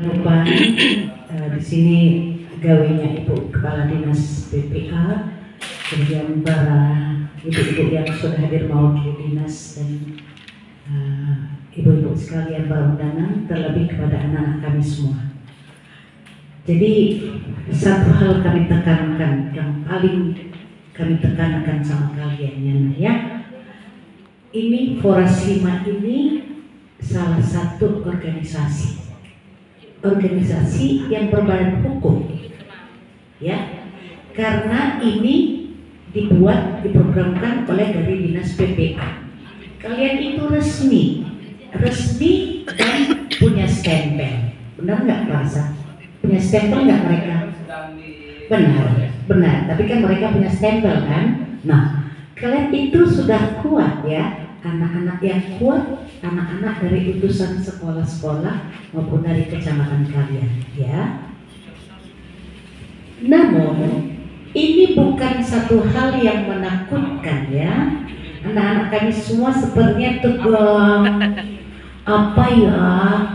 Lupa di sini gawainya Ibu Kepala Dinas PPA, kemudian para ibu-ibu yang sudah hadir mewakili dinas dan ibu-ibu sekalian para undangan, terlebih kepada anak-anak kami semua. Jadi satu hal kami tekankan, yang paling kami tekankan sama kalian ya, ini Forasima ini salah satu organisasi yang berbadan hukum, ya, karena ini diprogramkan oleh dari dinas PPA. Kalian itu resmi dan punya stempel, benar nggak Pak? Punya stempel nggak mereka? Benar. Tapi kan mereka punya stempel kan? Nah, kalian itu sudah kuat ya. Anak-anak yang kuat, anak-anak dari utusan sekolah-sekolah maupun dari kecamatan kalian, ya. Namun ini bukan satu hal yang menakutkan ya. Anak-anak kami semua sepertinya tegang. Apa ya?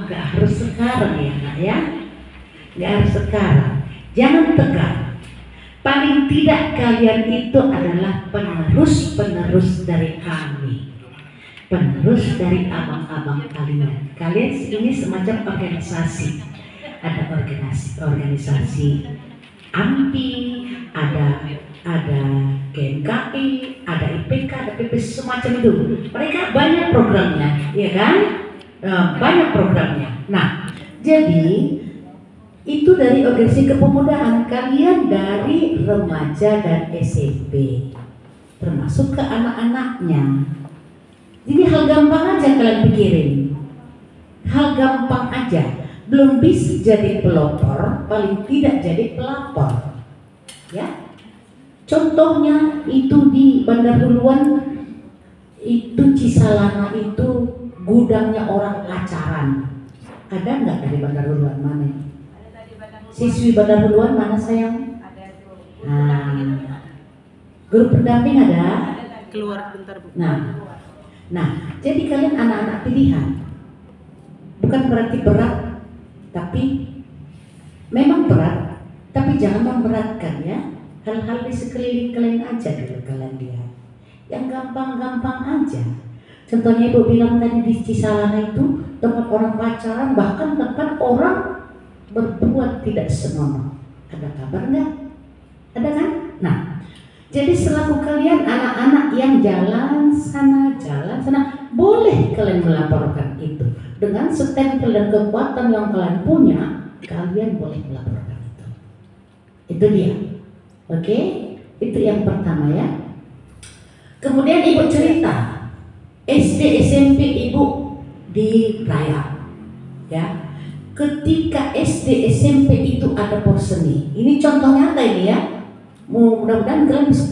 Gak harus sekarang ya, nak ya. Gak harus sekarang. Jangan tegang. Paling tidak kalian itu adalah penerus dari kami. Penerus dari abang-abang kalian. Kalian ini semacam organisasi. Ada organisasi AMPI, ada KMKI, ada IPK, ada PP, semacam itu. Mereka banyak programnya, ya kan? Banyak programnya. Nah, jadi itu dari organisasi kepemudaan. Kalian dari remaja dan SMP, termasuk ke anak-anaknya. Jadi hal gampang aja kalian pikirin. Hal gampang aja. Belum bisa jadi pelopor, paling tidak jadi pelapor. Ya. Contohnya itu di Bandar Huluan, itu Cisalana itu gudangnya orang pacaran. Ada nggak dari Bandar Huluan mana? Siswi Bandar Huluan mana sayang? Nah, guru pendamping ada? Keluar bentar Bu. Nah, jadi kalian anak-anak pilihan. Bukan berarti berat, tapi memang berat, tapi jangan memberatkan ya. Hal-hal di sekeliling kalian aja dulu kalian lihat. Yang gampang-gampang aja. Contohnya Ibu bilang tadi di Cisalana itu tempat orang pacaran, bahkan tempat orang berbuat tidak senonoh. Ada kabar nggak? Ada kan? Nah, jadi selaku kalian anak-anak yang jalan sana, boleh kalian melaporkan itu. Dengan stempel dan kekuatan yang kalian punya, kalian boleh melaporkan itu. Itu dia. Oke? Itu yang pertama ya. Kemudian Ibu cerita, SD SMP Ibu di Raya. Ya. Ketika SD SMP itu ada porseni. Ini contoh nyata ini ya. Mudah-mudahan kalian bisa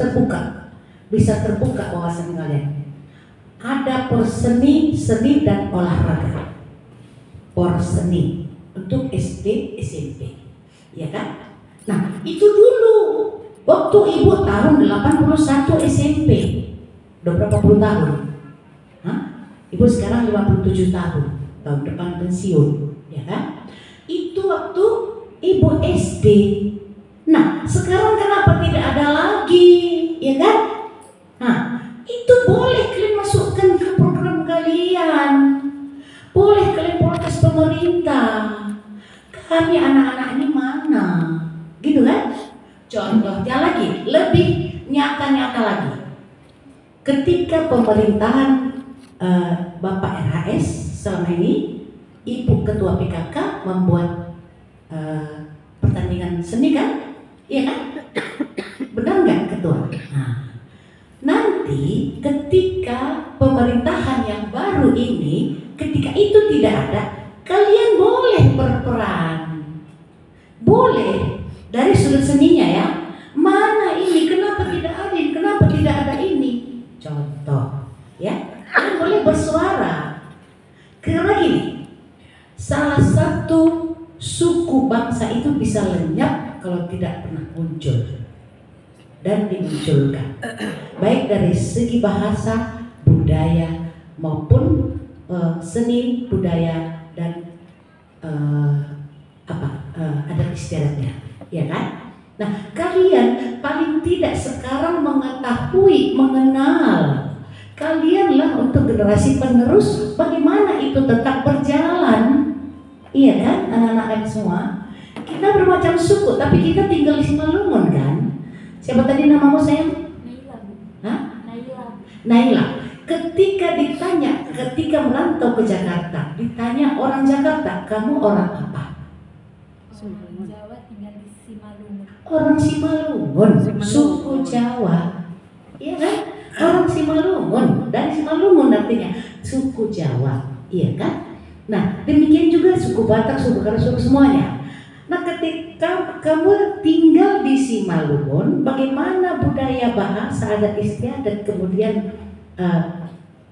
terbuka wawasan kalian. Ada porseni, seni dan olahraga. Porseni untuk SD, SMP, ya kan? Nah, itu dulu waktu Ibu tahun 81 SMP. Udah berapa puluh tahun? Hah? Ibu sekarang 57 tahun depan pensiun, ya kan? Itu waktu Ibu SD. Nah, sekarang kenapa tidak ada lagi, ya kan? Nah, itu boleh kalian masukkan ke program kalian. Boleh kalian protes pemerintah. Kami anak-anak ini mana? Gitu kan? Contohnya lagi, lebih nyata-nyata lagi. Ketika pemerintahan Bapak RHS selama ini, Ibu Ketua PKK membuat pertandingan seni kan? Iya kan? Benar nggak Ketua? Nah, nanti ketika pemerintahan yang baru ini, ketika itu tidak ada, kalian boleh berperan. Boleh dari sudut seninya ya. Mana ini? Kenapa tidak ada? Kenapa tidak ada ini? Contoh, ya. Kalian boleh bersuara. Karena gini, salah satu suku bangsa itu bisa lenyap kalau tidak pernah muncul dan dimunculkan, baik dari segi bahasa, budaya maupun seni, budaya dan istiadatnya, ya kan? Nah, kalian paling tidak sekarang mengetahui, mengenal. Kalianlah untuk generasi penerus bagaimana itu tetap berjalan. Iya kan, anak-anak kami semua. Kita bermacam suku, tapi kita tinggal di Simalungun kan? Siapa tadi namamu sayang? Naila, Bu. Hah? Naila. Naila. Ketika merantau ke Jakarta, ditanya orang Jakarta, kamu orang apa? Orang Jawa tinggal di Simalungun. Orang Simalungun, suku Jawa. Iya kan? Orang Simalungun, dari Simalungun artinya suku Jawa, iya kan? Nah, demikian juga suku Batak, suku Karo, suku semuanya. Nah, ketika kamu tinggal di Simalungun, bagaimana budaya, bahasa, adat istiadat, kemudian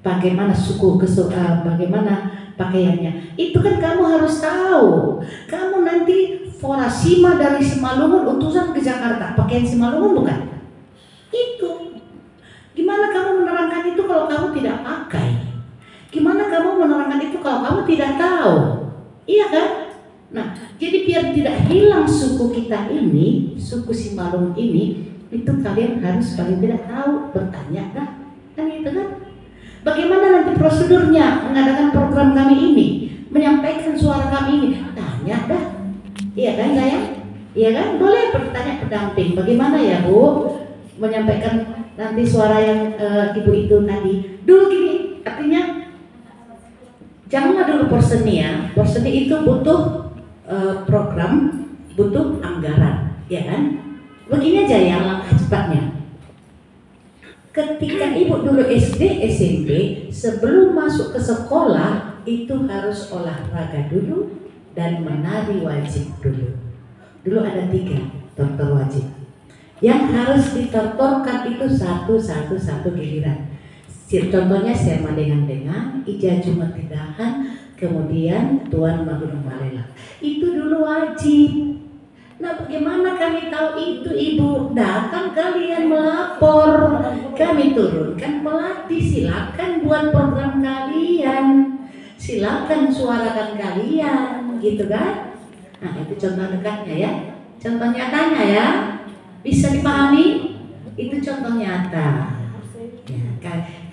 bagaimana bagaimana pakaiannya, itu kan kamu harus tahu. Kamu nanti Forasima dari Simalungun utusan ke Jakarta, pakaian Simalungun bukan? Itu. Gimana kamu menerangkan itu kalau kamu tidak pakai? Gimana kamu menerangkan itu kalau kamu tidak tahu? Iya kan? Nah, jadi biar tidak hilang suku kita ini, suku Simalungun ini, itu kalian harus paling tidak tahu, bertanya dah. Kan itu kan? Bagaimana nanti prosedurnya mengadakan program kami ini, menyampaikan suara kami ini? Tanya dah. Iya kan sayang? Iya kan? Boleh bertanya pendamping. Bagaimana ya Bu menyampaikan nanti suara yang ibu itu tadi? Dulu gini, artinya janganlah dulu porseni ya. Porseni itu butuh program, butuh anggaran, ya kan? Begini aja yang langkah cepatnya. Ketika ibu dulu SD, SMP, sebelum masuk ke sekolah itu harus olahraga dulu dan menari wajib dulu. Dulu ada 3 tortor wajib. Yang harus ditortorkan itu satu giliran. Contohnya Sema dengan Ija Jumat Tidahan, kemudian Tuan Magunung Malela. Itu dulu wajib. Nah, bagaimana kami tahu itu ibu? Datang kalian melapor, kami turunkan melatih. Silakan buat program kalian, silakan suarakan kalian, gitu kan? Nah, itu contoh dekatnya ya, contoh nyatanya ya, bisa dipahami? Itu contoh nyata. Ya,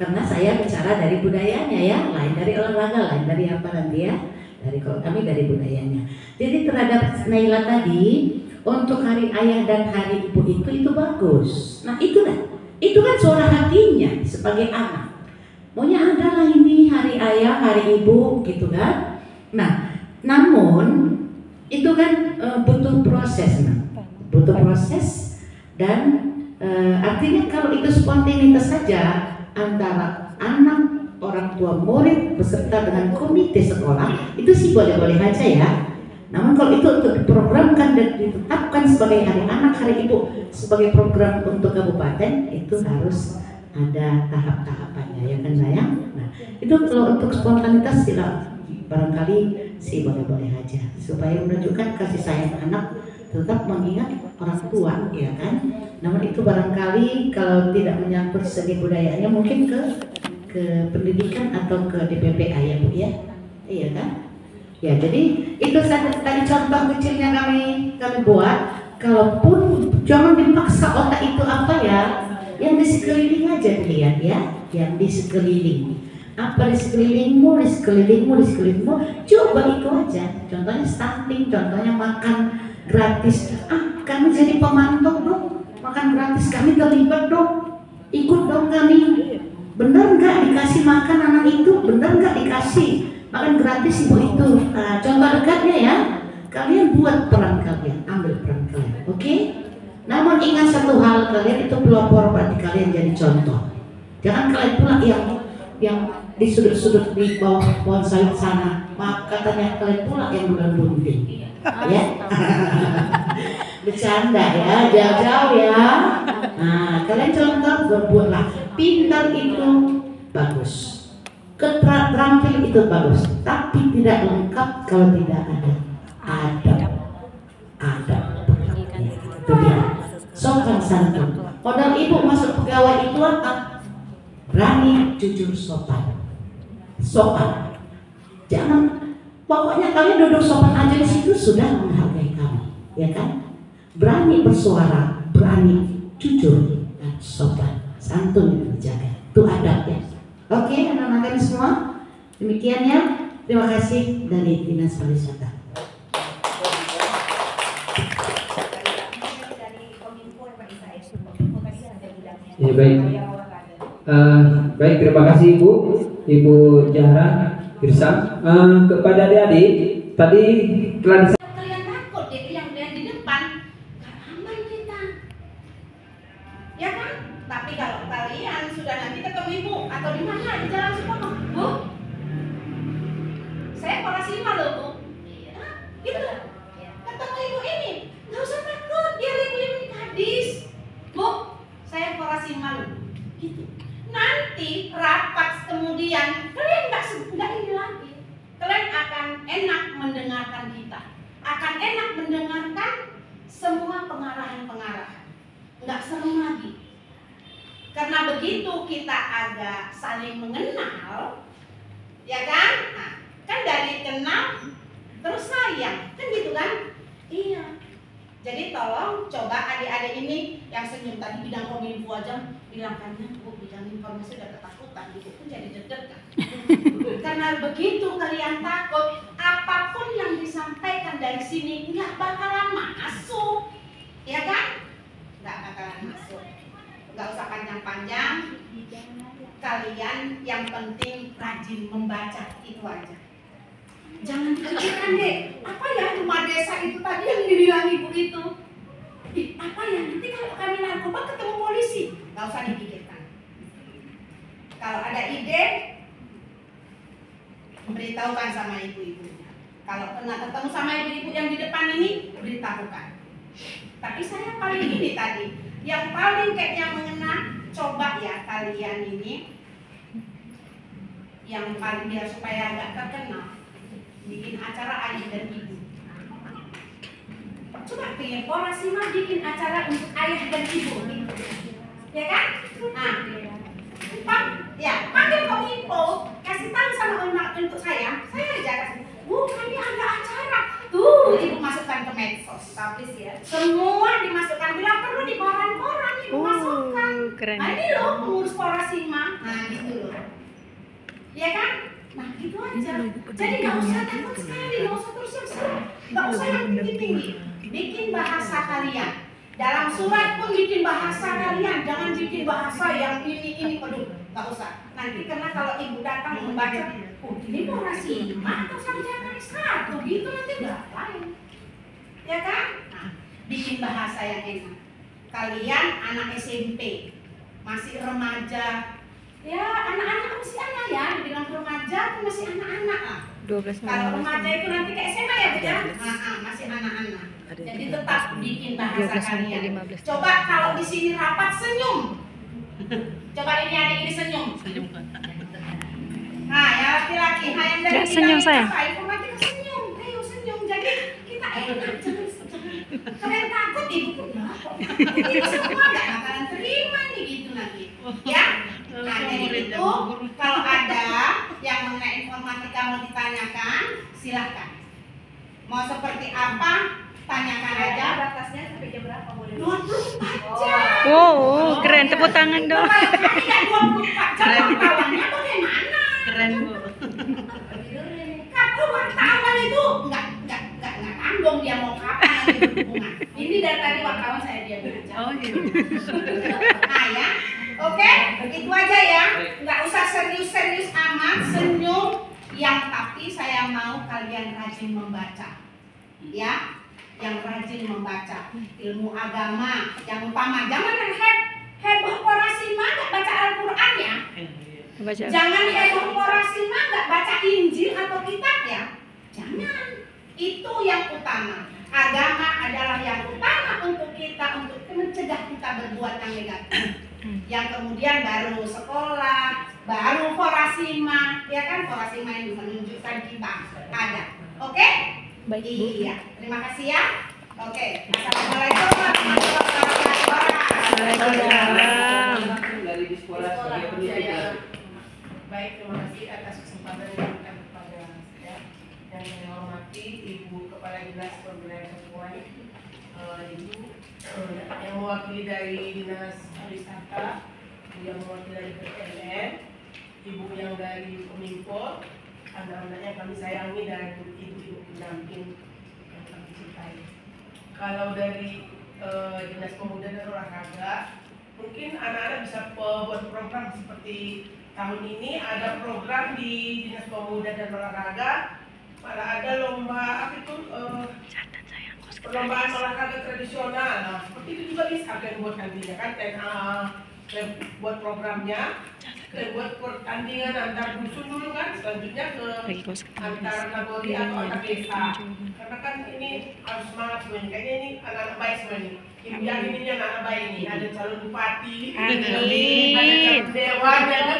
karena saya bicara dari budayanya ya, lain dari olahraga, lain dari apa nanti ya. Kalau kami dari budayanya. Jadi terhadap Naila tadi, untuk hari ayah dan hari ibu itu bagus. Nah itu kan suara hatinya sebagai anak. Maunya adalah ini hari ayah, hari ibu gitu kan. Nah, namun itu kan butuh proses, butuh proses dan artinya kalau itu spontanitas saja antara anak, orang tua, murid beserta dengan komite sekolah itu sih boleh-boleh aja ya. Namun kalau itu untuk diprogramkan dan ditetapkan sebagai hari anak, hari ibu sebagai program untuk kabupaten, itu harus ada tahap-tahapannya ya kan sayang. Nah itu kalau untuk spontanitas barangkali sih boleh-boleh aja supaya menunjukkan kasih sayang anak, tetap mengingat orang tua ya kan. Namun itu barangkali kalau tidak menyangkut segi budayanya mungkin ke pendidikan atau ke DPPA ya Bu ya, iya kan? Ya jadi itu tadi contoh kecilnya kami buat. Kalaupun jangan dipaksa otak itu apa ya, yang di sekeliling aja dilihat ya, yang di sekeliling. Apa di sekelilingmu, di sekelilingmu, coba itu aja. Contohnya stunting, contohnya makan gratis. Kami jadi pemantau dong, makan gratis kami terlibat dong, ikut dong kami. Benar nggak dikasih makan anak itu? Benar nggak dikasih makan gratis ibu itu? Contoh dekatnya ya, kalian buat peran kalian, ambil peran kalian, oke? Namun ingat satu hal, kalian itu pelopor, berarti kalian jadi contoh. Jangan kalian pula yang di sudut-sudut di bawah pohon sawit sana, maka katanya kalian pula yang bulan bunting, ya? Bercanda ya, jauh-jauh ya. Nah, kalian contoh berbuatlah. Pintar itu bagus, terampil itu bagus, tapi tidak lengkap kalau tidak ada adab. Itu dia. Sopan santun. Modal ibu masuk pegawai itu apa? Berani, jujur, sopan. Jangan, pokoknya kalian duduk sopan aja di situ sudah menghargai kamu. ya kan? Berani bersuara, berani jujur dan sopan, santun yang dijaga. Itu adabnya. Oke, anak-anak kami semua, demikian ya. Terima kasih dari Dinas Pariwisata. Ya, baik. Baik, terima kasih Ibu Zahra Hirsam. Kepada adik-adik, tadi telah Kalian takut deh yang di depan, gak aman kita, ya kan? Tapi kalau kalian sudah nanti ketemu ibu atau di mana di jalan Supomo, Bu, saya Parasima loh Bu, gitu. Ketemu ibu ini, nggak usah takut, biar ibu yang hadis, Bu, saya Parasima loh, gitu. Nanti rapat kemudian kalian nggak ini lagi, kalian akan enak mendengarkan kita, akan enak mendengarkan semua pengarahan-pengarahan, nggak serem lagi. Karena begitu kita agak saling mengenal, ya kan? Nah, kan dari kenal terus sayang, kan gitu kan? Iya. Jadi tolong coba adik-adik ini yang senyum tadi bidang kominfo aja bilangkannya, Bu, bidang informasi udah ketakutan, ibu pun jadi deg-degan. Karena begitu kalian takut, apapun yang disampaikan dari sini nggak bakalan masuk, ya kan? Nggak bakalan masuk. Nggak usah panjang-panjang. Kalian yang penting rajin membaca, itu aja. Jangan dipikirkan deh, apa ya cuma desa itu tadi yang dibilang ibu itu. Apa ya nanti kalau kami narkoba ketemu polisi, nggak usah dipikirkan. Kalau ada ide, beritahukan sama ibu-ibunya. Kalau pernah ketemu sama ibu-ibu yang di depan ini, beritahukan. Tapi saya paling ini tadi, yang paling kayaknya mengena, coba ya kalian ini, yang paling biar supaya agak terkenal, bikin acara ayah dan ibu. Coba pengen Parasima bikin acara untuk ayah dan ibu, gitu. Ya kan? Nah, panggil kominfo, kasih tahu sama anak untuk saya aja kasih. Bu, kami ada acara. Tuh, ibu masukkan ke medsos, publish ya. Semua dimasukkan, bila perlu di koran-koran ibu masukkan. Keren. Nah ini loh pengurus Parasima, nah gitu loh. Ya kan? Nah gitu aja. Jadi nggak usah takut sekali, nggak usah terus nggak usah yang tinggi-tinggi. Bikin bahasa kalian. Dalam surat pun bikin bahasa kalian, jangan bikin bahasa yang ini perlu. Nggak usah. Nanti karena kalau ibu datang membaca, oh ini Parasima atau Sarjana S1 gitu nanti nggak lain. Ya kan? Nah, bikin bahasa yang enak. Kalian anak SMP, masih remaja. Ya, anak-anak masih anak ya, dibilang remaja itu masih anak-anak lah. 12 Kalau remaja itu nanti kayak SMA ya, Bu ya? Masih anak-anak. Jadi tetap bikin bahasa kalian. Coba kalau di sini rapat senyum. Coba ini adik ini senyum. Nah, ya laki-laki, yang dari Nggak senyum saya. Informatika senyum. Ayo senyum. Jadi kita enak, jangan kalian takut ibu pun itu semua nggak bakalan terima nih gitu nanti. Ya. Nah, jadi itu kalau ada yang mengenai informatika mau ditanyakan, silahkan. Mau seperti apa, tanyakan aja. Batasnya sampai jam berapa boleh? 24 jam. Wow, keren, tepuk tangan dong. Kalau kami nggak 24 jam, wartawannya bagaimana? Keren, Bu. Kalau wartawan itu nggak tanggung dia mau kapan hubungan. Ini dari tadi wartawan saya diam aja. Oh iya. Nah ya. Oke, itu aja ya. Nggak usah serius-serius amat, senyum. Yang tapi saya mau kalian rajin membaca, ya. Yang rajin membaca ilmu agama. Yang utama, jangan heboh Parasima nggak baca Al-Quran ya. Baca. Jangan heboh Parasima nggak baca Injil atau kitab ya. Jangan. Itu yang utama. Agama adalah yang utama untuk kita, untuk mencegah kita berbuat yang negatif. Yang kemudian baru sekolah, baru Parasima, ya kan? Parasima yang menunjukkan kita ada. Oke? Baik, Bu. Iya. Terima kasih ya. Oke. Assalamualaikum warahmatullahi wabarakatuh. Waalaikumsalam. dari di sekolah sebagai pendidik. Baik, terima kasih atas kesempatan yang diberikan kepada saya. Dan yang saya hormati Ibu Kepala Dinas Pemberdayaan Perempuan, Ibu yang mewakili dari Dinas Pariwisata, Ibu yang mewakili dari PPLN, Ibu yang dari Kominfo, anak-anak yang kami sayangi dan ibu-ibu pendamping yang kami cintai. Kalau dari Dinas Pemuda dan Olahraga, mungkin anak-anak bisa buat program seperti tahun ini ada program di Dinas Pemuda dan Olahraga, malah ada lomba apa itu perlombaan olahraga tradisional. Nah, seperti itu juga bisa kan buat nantinya kan, dan buat programnya, dan buat pertandingan antar dusun dulu kan, selanjutnya ke antar nagori atau antar desa. Karena kan ini harus semangat semuanya. Kayaknya ini anak-anak baik semuanya. Ibu yakin ini anak-anak baik ini. Ada calon bupati, ada calon dewan, ya kan?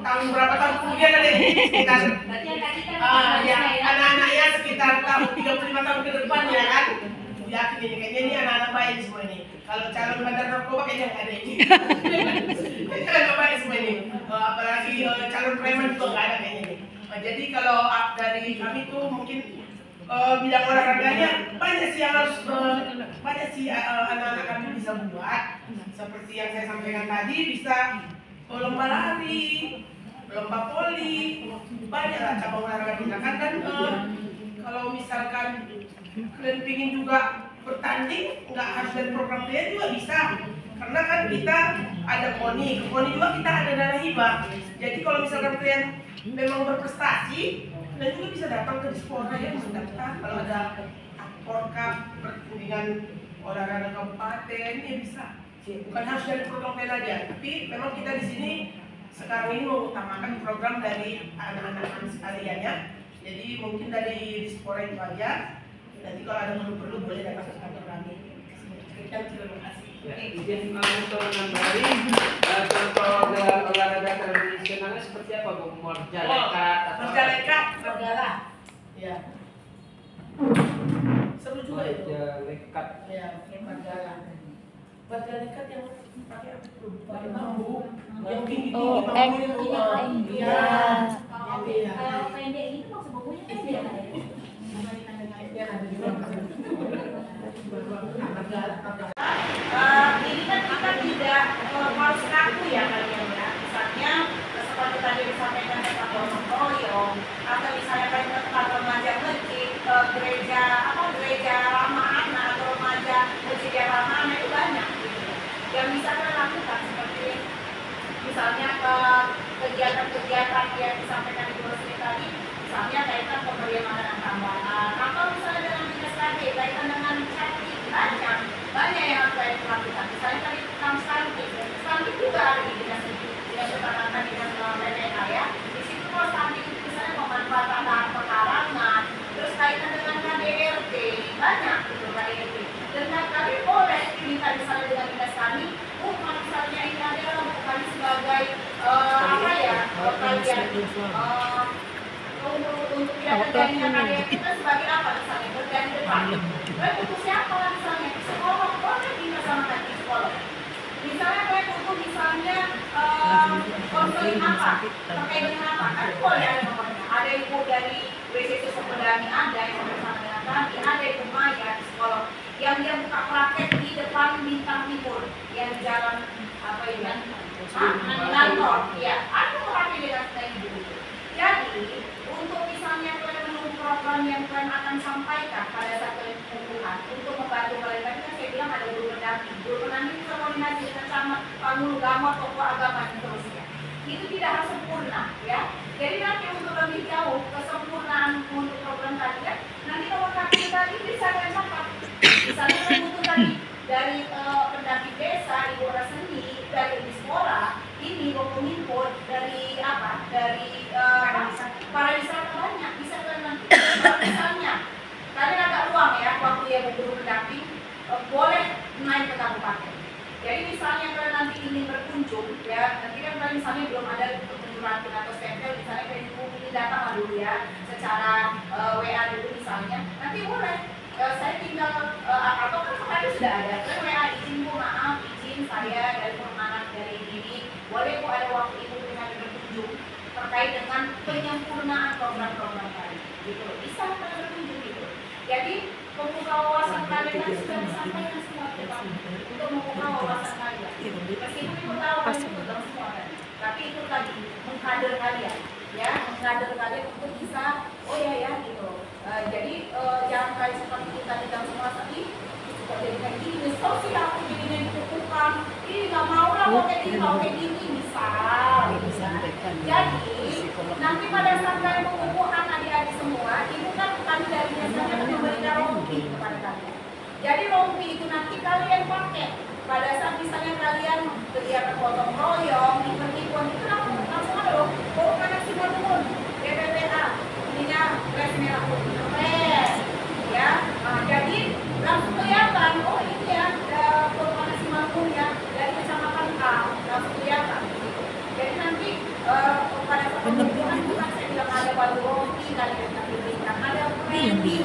Tahun berapa tahun kemudian ada ini sekitar ya anak-anaknya sekitar tahun 35 tahun ke depan ya kan. Yakin ini kayaknya ini anak-anak baik semua ini. Kalau calon bandar narkoba kayaknya nggak ada ini. Anak baik semua ini. Apalagi calon preman juga nggak ada kayaknya ini. Jadi kalau dari kami tuh mungkin bidang olahraganya banyak sih yang harus banyak sih anak-anak kami bisa buat. Seperti yang saya sampaikan tadi, bisa lomba lari, lomba voli, banyak lah cabang olahraga kita kan. Dan kalau misalkan kalian ingin juga bertanding, nggak harus dari program kalian juga bisa, karena kan kita ada KONI juga kita ada dana hibah. Jadi kalau misalkan kalian memang berprestasi, kalian juga bisa datang ke Disporta ya, mendaftar. Kalau ada Porkap pertandingan olahraga kabupaten ya bisa. Bukan harus dari program kalian aja, tapi memang kita di sini sekarang ini mengutamakan program dari anak-anak kami sekalian ya. Jadi mungkin dari Disporta itu aja. Nanti kalau ada perlu boleh datang ke kantor kami. Sekian, terima kasih. Izin untuk nambahin contoh olahraga tradisionalnya seperti apa Bu? Morjalekat atau Morjalekat, Margala. Ya. Seru juga itu. Morjalekat. Ya, Margala. Morjalekat yang pakai apa itu? Pakai bambu. Yang tinggi-tinggi bambu itu. Iya. Kalau pendek itu maksud bukunya pendek ya? Ini kan kita tidak harus kaku ya kalian ya. Misalnya seperti tadi disampaikan Pak Toyo, atau misalnya kalian ke kantor remaja masjid, gereja ramah anak atau remaja masjid yang ramah anak itu banyak gitu. Yang bisa kalian lakukan seperti misalnya ke kegiatan-kegiatan yang disampaikan di Rosmi tadi, misalnya kaitan pemberian makanan tambahan, atau misalnya dengan dinas KD kaitan dengan cantik, banyak yang harus kalian lakukan. Misalnya tadi tentang stunting juga ada di dinas pertanahan dinas PPK ya. Di situ kalau stunting itu misalnya memanfaatkan lahan pekarangan, terus kaitan dengan KDRT banyak gitu KDRT. Dan kalian boleh minta misalnya dengan dinas kami, misalnya ini adalah bukan sebagai apa ya, kalian untuk tidak terjadinya KDRT itu sebagai apa misalnya berganti depan. Untuk siapa misalnya psikolog, boleh dilaksanakan di psikolog. Misalnya kalian untuk misalnya konseling apa terkait dengan apa, kan boleh ada nomornya. Ada ibu dari WCC Sopedani, ada yang bersama dengan kami, ada ibu Maya psikolog yang dia buka praktek di depan Bintang Timur yang di jalan apa ini kantor ya, ada praktek dengan ibu. Jadi untuk misalnya kalian menunggu program yang kalian akan sampaikan pada saat kalian kumpulan untuk membantu kalian, tadi kan saya bilang ada guru pendamping bisa koordinasi dengan sama panggung agama, tokoh agama dan seterusnya. Itu tidak harus sempurna ya. Jadi nanti untuk lebih jauh kesempurnaan untuk program tadi ya, nanti nomor kaki tadi bisa kalian catat. Misalnya kalian butuh tadi dari pendamping desa, ibu raseni, dari Dispora, ini Kominfo, dari apa? Dari pariwisata banyak, bisa kalian nanti. Misalnya kalian ada uang ya, waktu ya guru pendamping, boleh naik ke kabupaten. Jadi misalnya kalian nanti ingin berkunjung ya, nanti kan kalian misalnya belum ada kunjungan atau stempel, misalnya kalian ingin datang dulu ya, secara WA dulu misalnya, nanti boleh. Saya tinggal atau kan tadi sudah ada, saya WA izin Bu, maaf izin saya dari permanen dari ini, boleh Bu ada waktu Ibu dengan berkunjung terkait dengan penyempurnaan program-program tadi. gitu loh. Bisa kalian berkunjung gitu. Jadi membuka wawasan kalian kan sudah disampaikan semua ke kami untuk membuka wawasan kalian. Meskipun ibu tahu kalian itu belum semua kan, tapi itu tadi mengkader kalian, ya, mengkader kalian untuk bisa, oh ya gitu. Jadi jangan kalian seperti kita di dalam semua tadi. Kok jadi kayak gini, nyesel sih aku jadinya dikukuhkan. Ih nggak mau lah mau kayak gini, mau kayak gini, misal. Jadi nanti pada saat kalian mengukuhkan adik-adik semua, ibu kan kami dari biasanya memberikan rompi kepada kalian. Jadi rompi itu nanti kalian pakai pada saat misalnya kalian kegiatan gotong royong, event-event itu langsung ada loh. Oh karena si Marun, BPPA, ininya res merah putih, res, ya. Jadi langsung kelihatan, oh ini ya, Korban si Marun ya, dari kecamatan A, langsung kelihatan. Jadi nanti pada saat pembukaan bukan saya bilang ada baju rompi, kalian diberikan, ada brandy,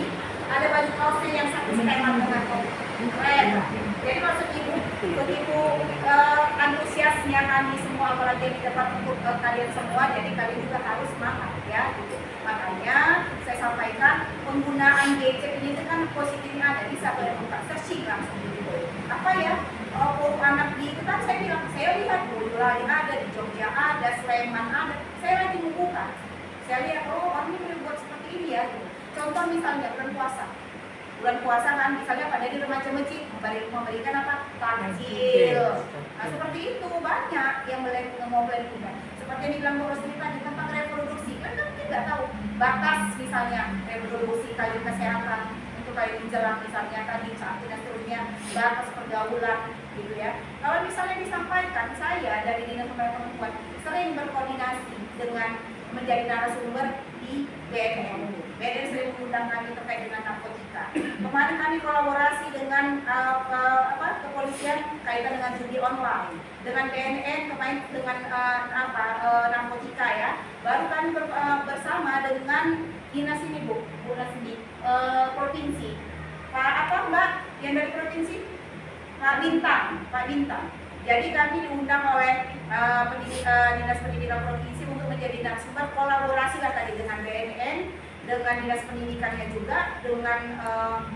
ada baju kaos yang satu skema dengan keren. Jadi maksud ibu, begitu antusiasnya kami semua apalagi yang di depan untuk kalian semua, jadi kalian juga harus semangat ya. Gitu. Makanya saya sampaikan penggunaan gadget ini kan positifnya ada, bisa kalian buka searching langsung di Google. Apa ya? Forum anak di itu kan saya bilang, saya lihat Boyolali ada, di Jogja ada, Sleman ada, saya lagi membuka. Saya lihat, oh orang ini boleh buat seperti ini ya. Gitu. Contoh misalnya bulan puasa kan, misalnya pada di remaja masjid memberikan apa? Takjil. Nah seperti itu banyak yang mau beli. Seperti yang dibilang Bu Rosli tadi tentang reproduksi, kan kita nggak tahu batas misalnya reproduksi kalian kesehatan untuk kalian menjelang misalnya tadi cantik dan seterusnya, batas pergaulan gitu ya. Kalau misalnya disampaikan, saya dari Dinas Pemberdayaan Perempuan sering berkoordinasi dengan menjadi narasumber di BNN. BNN sering mengundang kami terkait dengan narkotika. Kemarin kami kolaborasi dengan kepolisian kaitan dengan judi online. Dengan BNN kemarin dengan narkotika ya. Baru kami bersama dengan dinas ini Bu Nasdi, provinsi. Mbak yang dari provinsi? Pak Bintang. Jadi kami diundang oleh Dinas Pendidikan Provinsi untuk menjadi narasumber kolaborasi lah tadi dengan BNN, dengan Dinas Pendidikannya juga, dengan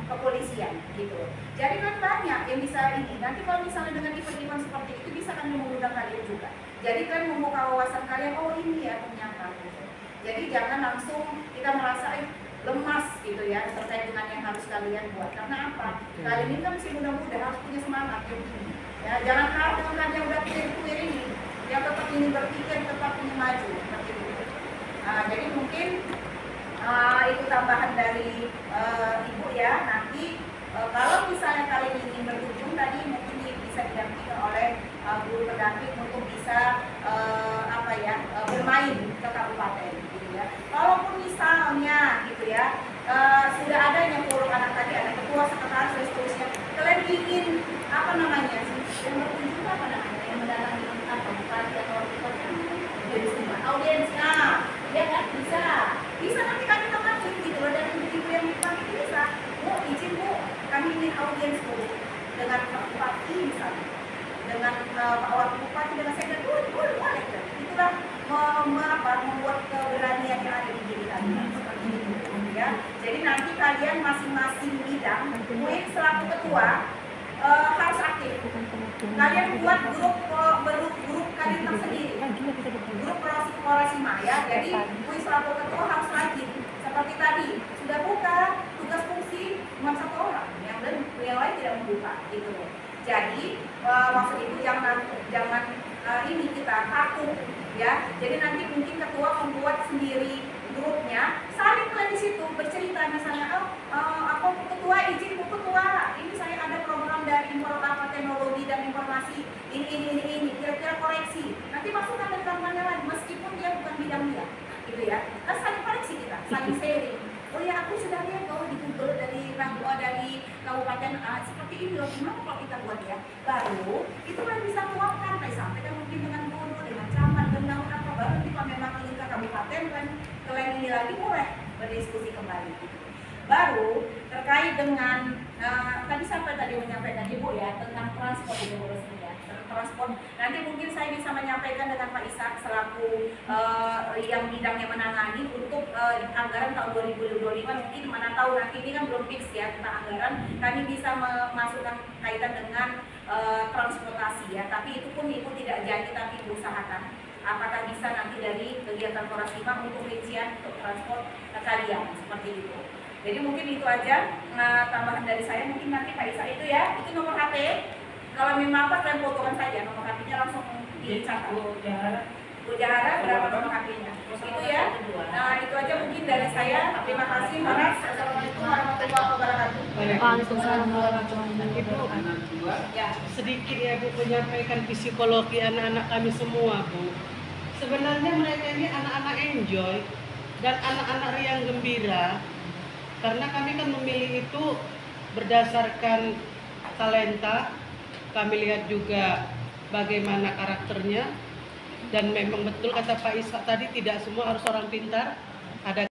kepolisian gitu. Jadi kan banyak yang bisa ini. Nanti kalau misalnya dengan event-event seperti itu bisa kami mengundang kalian juga. Jadi kan membuka wawasan kalian, oh ini ya ternyata gitu. Jadi jangan langsung kita merasa lemas gitu ya terkait dengan yang harus kalian buat. Karena apa? Kalian ini kan masih muda-muda, harus punya semangat gitu. Ya, jangan kalah dengan kalian yang udah tuir ini, yang tetap ingin berpikir, tetap ingin maju seperti itu. Jadi mungkin itu tambahan dari Ibu ya. Nanti kalau misalnya kalian ingin berkunjung tadi mungkin bisa didampingi oleh guru pendamping untuk bisa bermain ke kabupaten gitu ya. Kalaupun misalnya gitu ya sudah ada yang forum anak tadi, ada ketua, sekretaris dan seterusnya, kalian ingin yang berkunjung yang mendatangi bupati atau audiens, ya kan bisa nanti kami termasuk gitu loh, dan ibu yang dipanggil itu bisa, Bu izin Bu kami ingin audiens Bu dengan Pak Bupati misalnya, dengan Pak Wakil Bupati, dengan saya boleh itulah membuat keberanian yang ada di diri kalian seperti itu ya. Jadi nanti kalian masing-masing bidang mungkin selaku ketua harus aktif. Kalian buat grup kalian tersendiri, grup korporasi ya. Jadi kui selaku ketua harus rajin. Seperti tadi sudah buka tugas fungsi cuma satu orang, yang lain tidak membuka gitu. Jadi maksud itu jangan ini kita kaku ya. Jadi nanti mungkin ketua membuat sendiri grupnya, saling kalian di situ bercerita misalnya, aku ketua izin Bu ketua, ini saya ada program dari teknologi dan informasi ini kira-kira koreksi. Nanti masukkan ke kampanye lagi meskipun dia bukan bidang dia, gitu ya. Kan saling koreksi kita, saling sharing. Oh ya aku sudah lihat di Google dari kabupaten seperti ini loh, gimana kalau kita buat ya? Baru itu kan bisa tuangkan, sampaikan mungkin dengan guru, dengan camat, dengan apa, baru kita memang ingin ke kabupaten kan kalian ini lagi boleh berdiskusi kembali. Baru terkait dengan tadi sampai tadi menyampaikan Ibu ya tentang transport Ibu Rusmi ya, transport. Nanti mungkin saya bisa menyampaikan dengan Pak Ishak selaku yang bidangnya menangani untuk anggaran tahun 2025, mungkin mana tahu nanti ini kan belum fix ya tentang anggaran, kami bisa memasukkan kaitan dengan transportasi ya, tapi itu pun Ibu tidak janji tapi Ibu usahakan apakah bisa nanti dari kegiatan Korasima untuk rincian untuk transport kalian seperti itu. Jadi mungkin itu aja tambahan dari saya. Mungkin nanti Pak Isa itu ya, itu nomor HP. Kalau memang apa kalian fotokan saja nomor HP-nya langsung dicatat. Bu Jahara berapa nomor HP-nya? Itu ya. Nah itu aja mungkin dari saya. Terima kasih. Assalamualaikum warahmatullahi wabarakatuh. Waalaikumsalam warahmatullahi wabarakatuh. Ibu. Ya. Sedikit ya Bu menyampaikan psikologi anak-anak kami semua Bu. Sebenarnya mereka ini anak-anak enjoy dan anak-anak yang gembira. Karena kami kan memilih itu berdasarkan talenta, kami lihat juga bagaimana karakternya, dan memang betul kata Pak Ishak tadi tidak semua harus orang pintar, ada